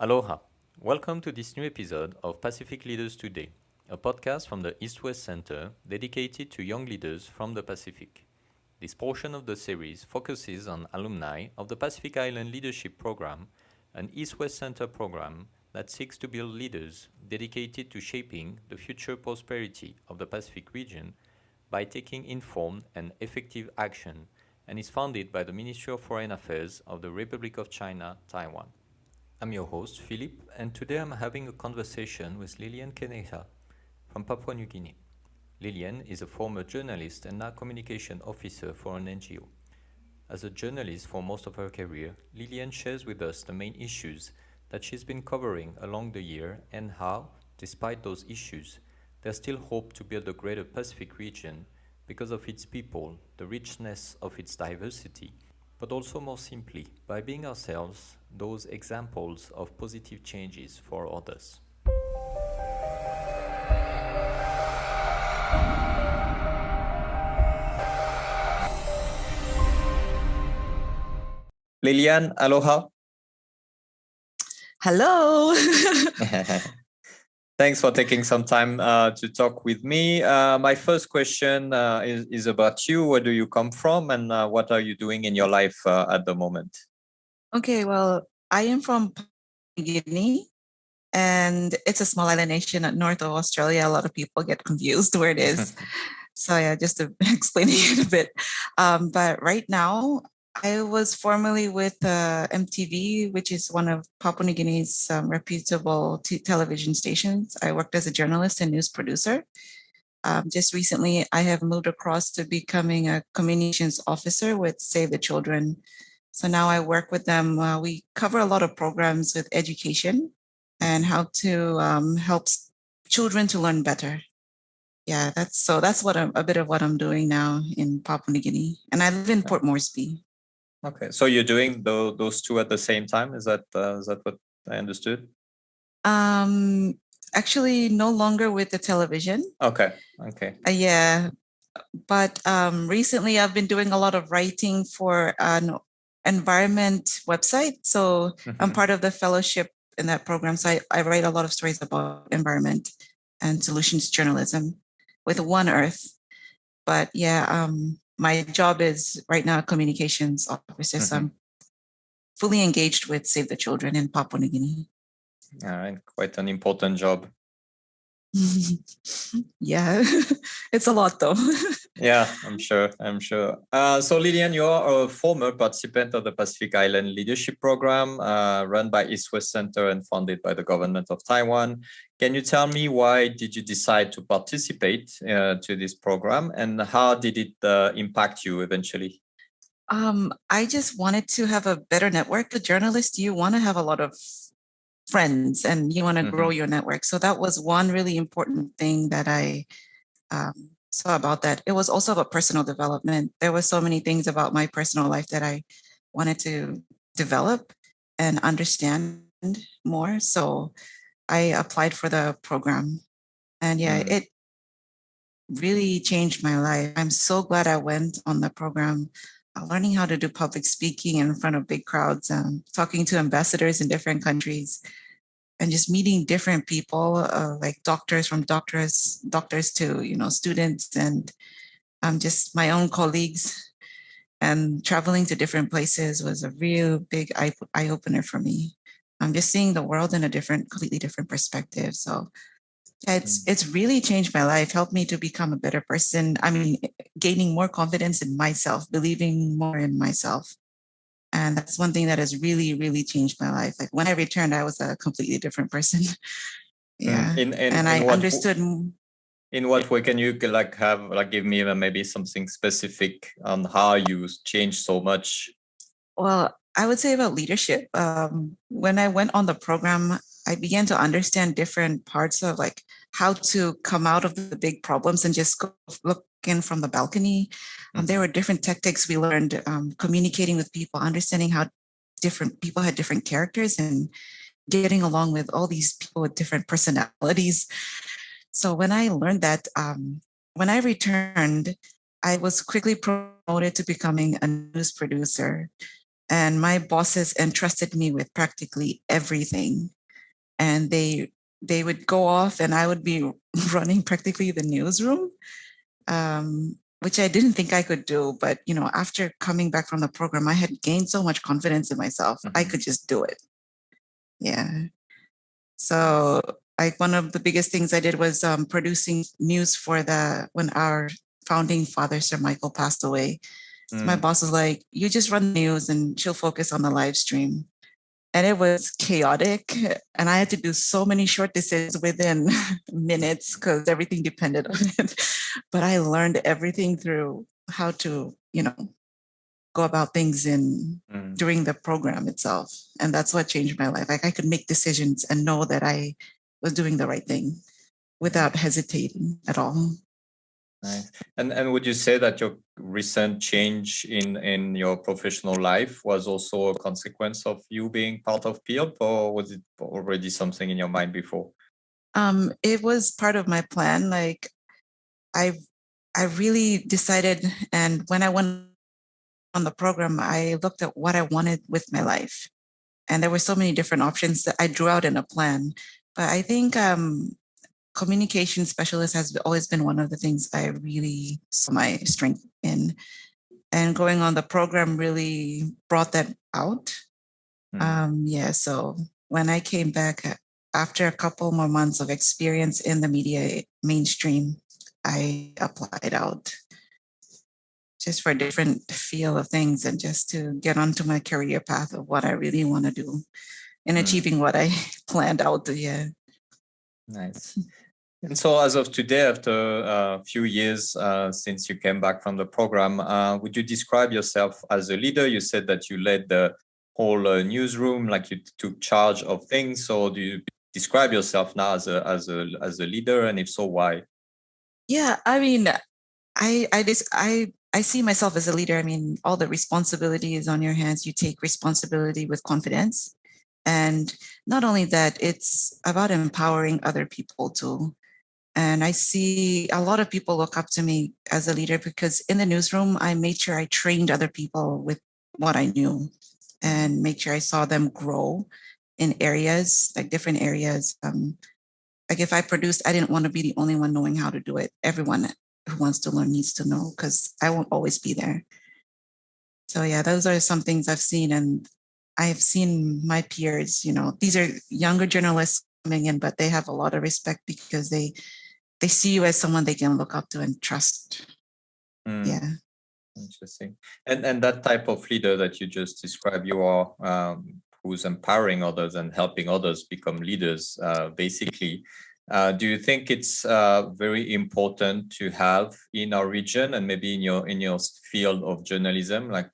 Aloha. Welcome to this new episode of Pacific Leaders Today, a podcast from the East-West Center dedicated to young leaders from the Pacific. This portion of the series focuses on alumni of the Pacific Island Leadership Program, an East-West Center program that seeks to build leaders dedicated to shaping the future prosperity of the Pacific region by taking informed and effective action, and is funded by the Ministry of Foreign Affairs of the Republic of China, Taiwan. I'm your host, Philip, and today I'm having a conversation with Lillian Keneqa from Papua New Guinea. Lillian is a former journalist and now communication officer for an NGO. As a journalist for most of her career, Lillian shares with us the main issues that she's been covering along the year and how, despite those issues, there's still hope to build a greater Pacific region because of its people, the richness of its diversity, but also more simply, by being ourselves, those examples of positive changes for others. Lillian, aloha. Hello. Thanks for taking some time to talk with me. My first question is about you. Where do you come from and what are you doing in your life at the moment? Okay, well, I am from Papua New Guinea, and it's a small island nation at north of Australia. A lot of people get confused where it is. So yeah, just to explain it a bit. But right now, I was formerly with MTV, which is one of Papua New Guinea's reputable television stations. I worked as a journalist and news producer. Just recently, I have moved across to becoming a communications officer with Save the Children. So now I work with them. We cover a lot of programs with education and how to help children to learn better. Yeah, that's what a bit of what I'm doing now in Papua New Guinea, and I live in Port Moresby. Okay, so you're doing those two at the same time? Is that what I understood? Actually, no longer with the television. Okay. Yeah, but recently I've been doing a lot of writing for an environment website. So I'm part of the fellowship in that program. So I write a lot of stories about environment and solutions journalism with One Earth. But yeah, my job is right now communications officer. So I'm fully engaged with Save the Children in Papua New Guinea. All right, quite an important job. Yeah, it's a lot though. Yeah, I'm sure. So Lillian, you're a former participant of the Pacific Island Leadership Program, run by East-West Center and funded by the government of Taiwan. Can you tell me why did you decide to participate to this program, and how did it impact you eventually? I just wanted to have a better network. As a journalist, you want to have a lot of friends and you want to grow your network. So that was one really important thing that I saw about that. It was also about personal development. There were so many things about my personal life that I wanted to develop and understand more. So I applied for the program, and yeah, it really changed my life. I'm so glad I went on the program. Learning how to do public speaking in front of big crowds, talking to ambassadors in different countries, and just meeting different people, like doctors to students, and just my own colleagues, and traveling to different places was a real big eye opener for me. I'm just seeing the world in a completely different perspective. So it's really changed my life, helped me to become a better person. I mean, gaining more confidence in myself, believing more in myself. And that's one thing that has really, really changed my life. Like when I returned, I was a completely different person. Yeah. And I understood. In what way can you give me maybe something specific on how you changed so much? Well, I would say about leadership. When I went on the program, I began to understand different parts of like how to come out of the big problems and just go look in from the balcony. There were different tactics we learned, communicating with people, understanding how different people had different characters, and getting along with all these people with different personalities. So when I learned that, when I returned, I was quickly promoted to becoming a news producer. And my bosses entrusted me with practically everything. and they would go off, and I would be running practically the newsroom, which I didn't think I could do. But after coming back from the program, I had gained so much confidence in myself. I could just do it. Yeah. So like one of the biggest things I did was producing news for when our founding father, Sir Michael, passed away. So my boss was like, you just run the news and she'll focus on the live stream. And it was chaotic. And I had to do so many short decisions within minutes because everything depended on it. But I learned everything through how to, go about things during the program itself. And that's what changed my life. Like I could make decisions and know that I was doing the right thing without hesitating at all. Nice. And would you say that your recent change in your professional life was also a consequence of you being part of PILP, or was it already something in your mind before? It was part of my plan. Like I really decided, and when I went on the program, I looked at what I wanted with my life. And there were so many different options that I drew out in a plan. But I think communication specialist has always been one of the things I really saw my strength in. And going on the program really brought that out. So when I came back after a couple more months of experience in the media mainstream, I applied out just for a different feel of things and just to get onto my career path of what I really want to do and achieving what I planned out. Yeah. Nice. And so as of today, after a few years since you came back from the program, would you describe yourself as a leader? You said that you led the whole newsroom, like you took charge of things. So do you describe yourself now as a leader? And if so, why? Yeah, I mean, I see myself as a leader. I mean, all the responsibility is on your hands. You take responsibility with confidence. And not only that, it's about empowering other people too. And I see a lot of people look up to me as a leader because in the newsroom, I made sure I trained other people with what I knew and make sure I saw them grow in areas, like different areas. Like if I produced, I didn't want to be the only one knowing how to do it. Everyone who wants to learn needs to know because I won't always be there. So yeah, those are some things I've seen. And I've seen my peers, these are younger journalists coming in, but they have a lot of respect because they see you as someone they can look up to and trust. Yeah. Interesting. And that type of leader that you just described, you are who's empowering others and helping others become leaders, basically. Do you think it's very important to have in our region and maybe in your field of journalism, like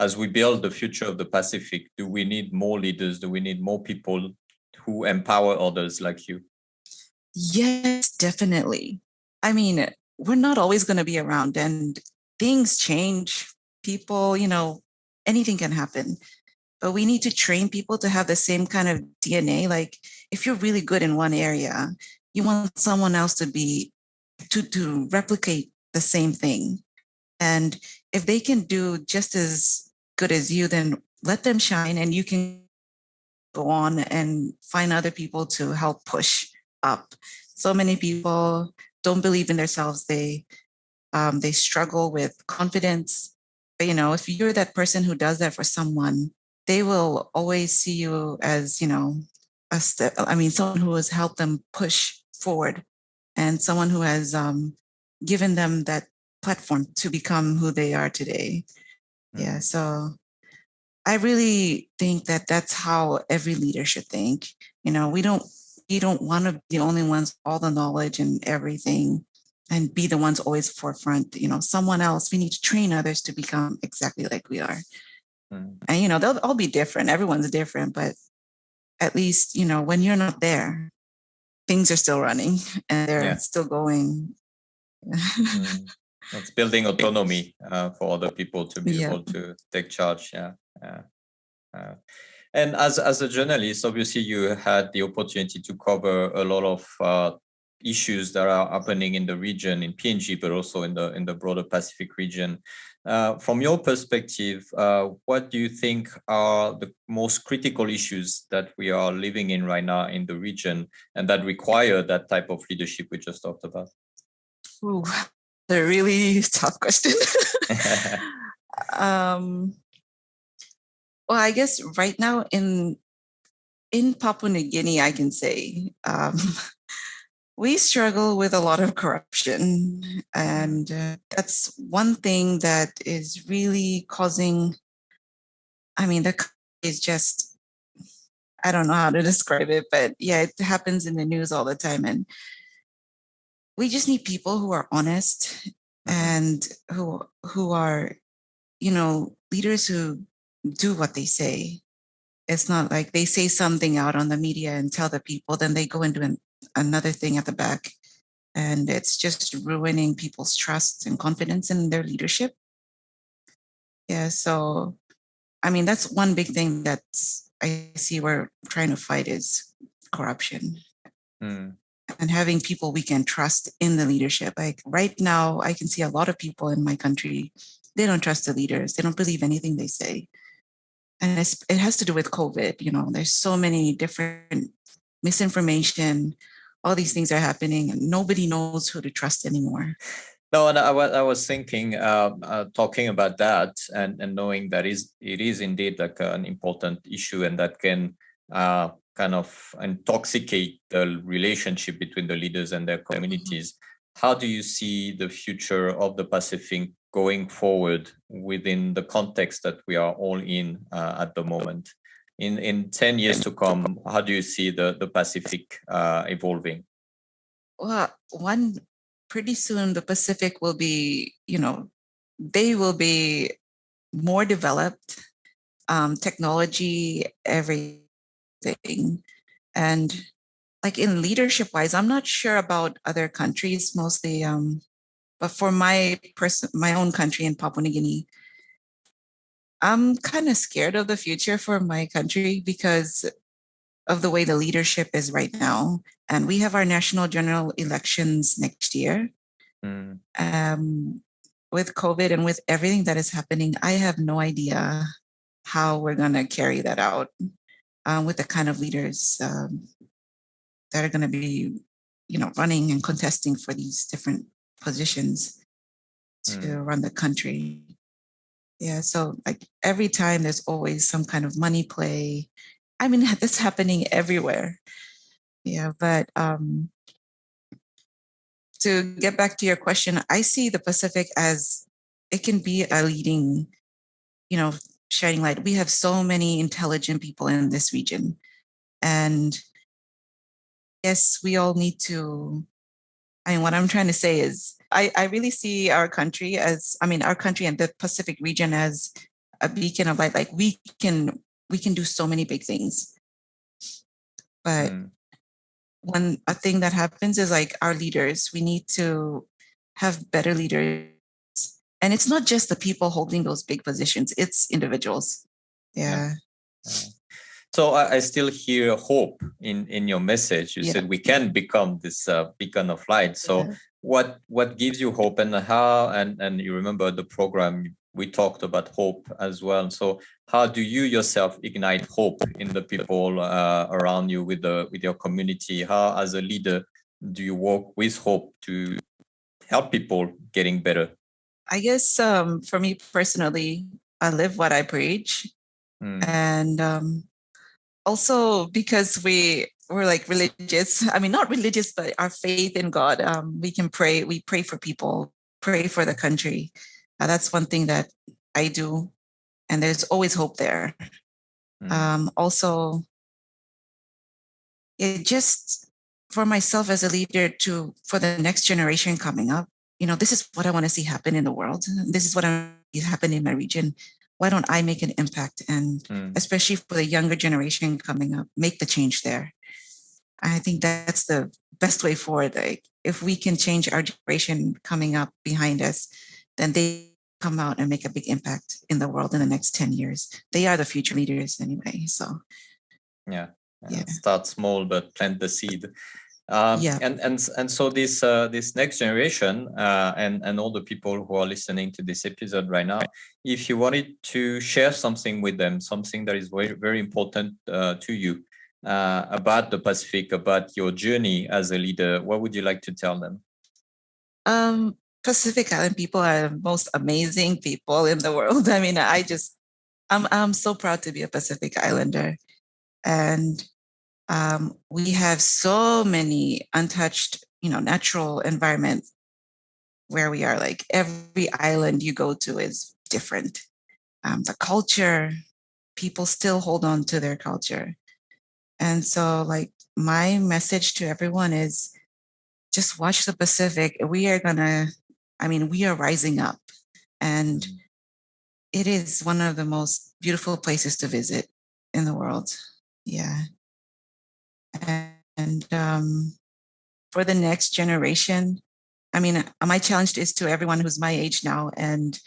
as we build the future of the Pacific, do we need more leaders? Do we need more people who empower others like you? Yes, definitely. I mean, we're not always going to be around and things change. People, anything can happen. But we need to train people to have the same kind of DNA. Like if you're really good in one area, you want someone else to replicate the same thing. And if they can do just as good as you, then let them shine and you can go on and find other people to help push up. So many people don't believe in themselves. They struggle with confidence. But if you're that person who does that for someone, they will always see you as someone who has helped them push forward, and someone who has given them that platform to become who they are today. Yeah, so I really think that that's how every leader should think. We don't want to be the only ones with all the knowledge and everything and be the ones always forefront. Someone else, we need to train others to become exactly like we are. And they'll all be different. Everyone's different, but at least when you're not there, things are still running and they're still going. It's building autonomy for other people to be able to take charge. And as a journalist, obviously you had the opportunity to cover a lot of issues that are happening in the region, in PNG, but also in the broader Pacific region. From your perspective, what do you think are the most critical issues that we are living in right now in the region and that require that type of leadership we just talked about? Ooh, a really tough question. Well, I guess right now in Papua New Guinea, I can say we struggle with a lot of corruption, and that's one thing that is really causing. I mean, the country is just, I don't know how to describe it, but yeah, it happens in the news all the time, and we just need people who are honest and who are, leaders who do what they say. It's not like they say something out on the media and tell the people, then they go into another thing at the back. And it's just ruining people's trust and confidence in their leadership. Yeah. So, I mean, that's one big thing that I see we're trying to fight is corruption. And having people we can trust in the leadership. Like right now, I can see a lot of people in my country, they don't trust the leaders. They don't believe anything they say. And it has to do with COVID. There's so many different misinformation, all these things are happening and nobody knows who to trust anymore. No, and I was thinking, talking about that and knowing that it is indeed like an important issue and that can kind of intoxicate the relationship between the leaders and their communities. How do you see the future of the Pacific going forward within the context that we are all in at the moment? In 10 years to come, how do you see the Pacific evolving? Well, pretty soon the Pacific will be, they will be more developed, technology, everything. And like in leadership wise, I'm not sure about other countries mostly, but for my own country in Papua New Guinea, I'm kind of scared of the future for my country because of the way the leadership is right now. And we have our national general elections next year. With COVID and with everything that is happening, I have no idea how we're going to carry that out with the kind of leaders that are going to be, running and contesting for these different positions to run the country. Yeah, so like every time there's always some kind of money play. I mean, that's happening everywhere. Yeah, but to get back to your question, I see the Pacific as it can be a leading, shining light. We have so many intelligent people in this region. And yes, we all need to, what I'm trying to say is I really see our country our country and the Pacific region as a beacon of light. Like we can do so many big things. But when a thing that happens is like our leaders, we need to have better leaders. And it's not just the people holding those big positions, it's individuals. Yeah. So I still hear hope in your message. You said we can become this beacon of light. So what gives you hope and how, and you remember the program, we talked about hope as well. So how do you yourself ignite hope in the people around you with your community? How, as a leader, do you work with hope to help people getting better? I guess for me personally, I live what I preach. And also because we're like religious, not religious, but our faith in God, we pray for people, pray for the country. That's one thing that I do. And there's always hope there. Also, it just for myself as a leader for the next generation coming up, this is what I want to see happen in the world. This is what I want to see happen in my region. Why don't I make an impact? And especially for the younger generation coming up, make the change there. I think that's the best way forward. Like if we can change our generation coming up behind us, then they come out and make a big impact in the world in the next 10 years. They are the future leaders anyway. So yeah. Start small, but plant the seed. Yeah. And so this next generation and all the people who are listening to this episode right now, if you wanted to share something with them, something that is very, very important to you about the Pacific, about your journey as a leader, what would you like to tell them? Pacific Island people are the most amazing people in the world. I mean, I'm so proud to be a Pacific Islander, and we have so many untouched, natural environments where we are. Like every island you go to is different. The culture, people still hold on to their culture, and so like my message to everyone is just watch the Pacific. We are rising up, and it is one of the most beautiful places to visit in the world. Yeah. And for the next generation, my challenge is to everyone who's my age now and,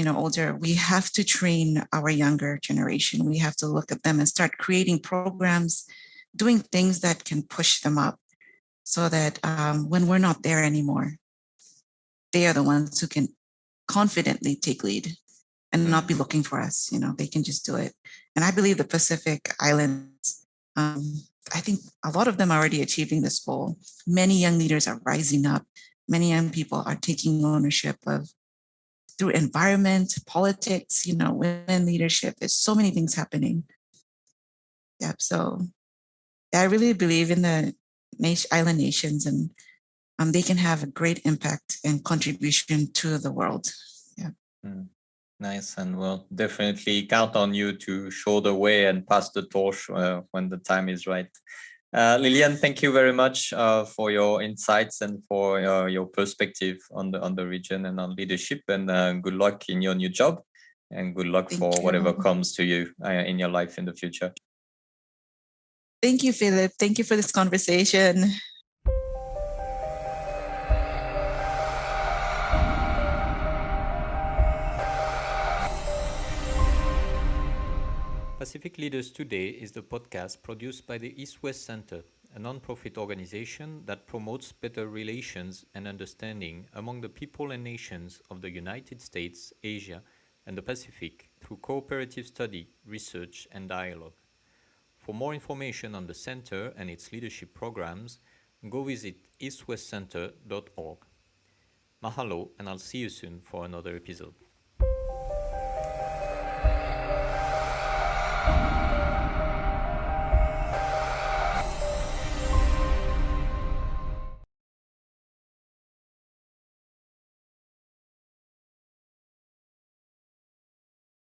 older. We have to train our younger generation. We have to look at them and start creating programs, doing things that can push them up so that when we're not there anymore, they are the ones who can confidently take lead and not be looking for us. They can just do it. And I believe the Pacific Islands, I think a lot of them are already achieving this goal. Many young leaders are rising up. Many young people are taking ownership through environment, politics, women leadership. There's so many things happening. Yep. So I really believe in the island nations, and they can have a great impact and contribution to the world. Yeah. Nice, and we'll definitely count on you to show the way and pass the torch when the time is right. Lillian, thank you very much for your insights and for your perspective on the region and on leadership. And good luck in your new job, and good luck for whatever comes to you in your life in the future. Thank you, Philip. Thank you for this conversation. Pacific Leaders Today is the podcast produced by the East-West Center, a non-profit organization that promotes better relations and understanding among the people and nations of the United States, Asia, and the Pacific through cooperative study, research, and dialogue. For more information on the center and its leadership programs, go visit eastwestcenter.org. Mahalo, and I'll see you soon for another episode.